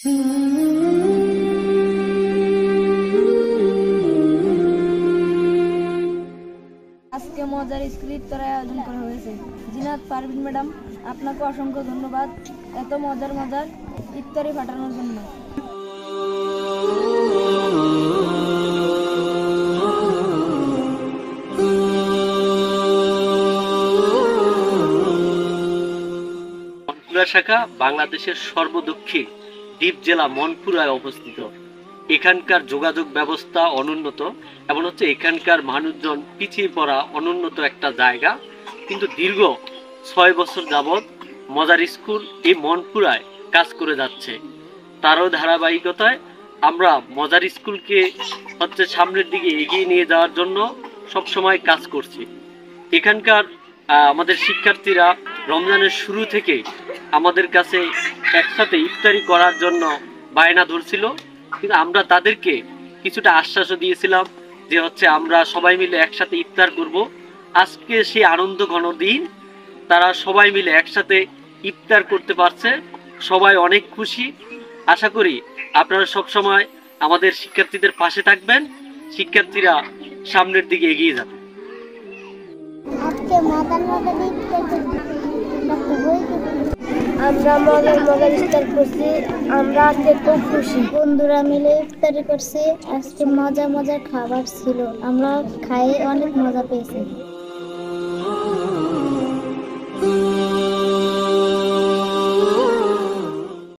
আজকে মজার স্কুল ইফতারের আয়োজন করা হয়েছে। জিনাত পারভিন ম্যাডাম, আপনাকে অসংখ্য ধন্যবাদ এত মজার ইফতারি পাঠানোর জন্য। মনপুরা শাখা বাংলাদেশের সর্বদক্ষিণ দ্বীপ জেলা মনপুরায় অবস্থিত। এখানকার যোগাযোগ ব্যবস্থা অনুন্নত এবং এখানকার মানুষজন পিছিয়ে পড়া অনুন্নত একটা জায়গা, কিন্তু দীর্ঘ 6 বছর যাবৎ মজার স্কুল এই মনপুরায় কাজ করে যাচ্ছে। তারও ধারাবাহিকতায় আমরা মজার স্কুলকে সামনের দিকে এগিয়ে নিয়ে যাওয়ার জন্য সবসময় কাজ করছি। এখানকার আমাদের শিক্ষার্থীরা রমজানের শুরু থেকে আমাদের কাছে একসাথে ইফতারি করার জন্য বায়না ধরছিল, কিন্তু আমরা তাদেরকে কিছুটা আশ্বাসও দিয়েছিলাম যে আমরা সবাই মিলে একসাথে ইফতার করব। আজকে সেই আনন্দ ঘন দিন, তারা সবাই মিলে একসাথে ইফতার করতে পারছে, সবাই অনেক খুশি। আশা করি আপনারা সবসময় আমাদের শিক্ষার্থীদের পাশে থাকবেন, শিক্ষার্থীরা সামনের দিকে এগিয়ে যাবে। আমরা মজার ইফতার করছি, আমরা আজকে খুব খুশি। বন্ধুরা মিলে ইফতারি করছি, আজকে মজার খাবার ছিল, আমরা খাই অনেক মজা পেয়েছি।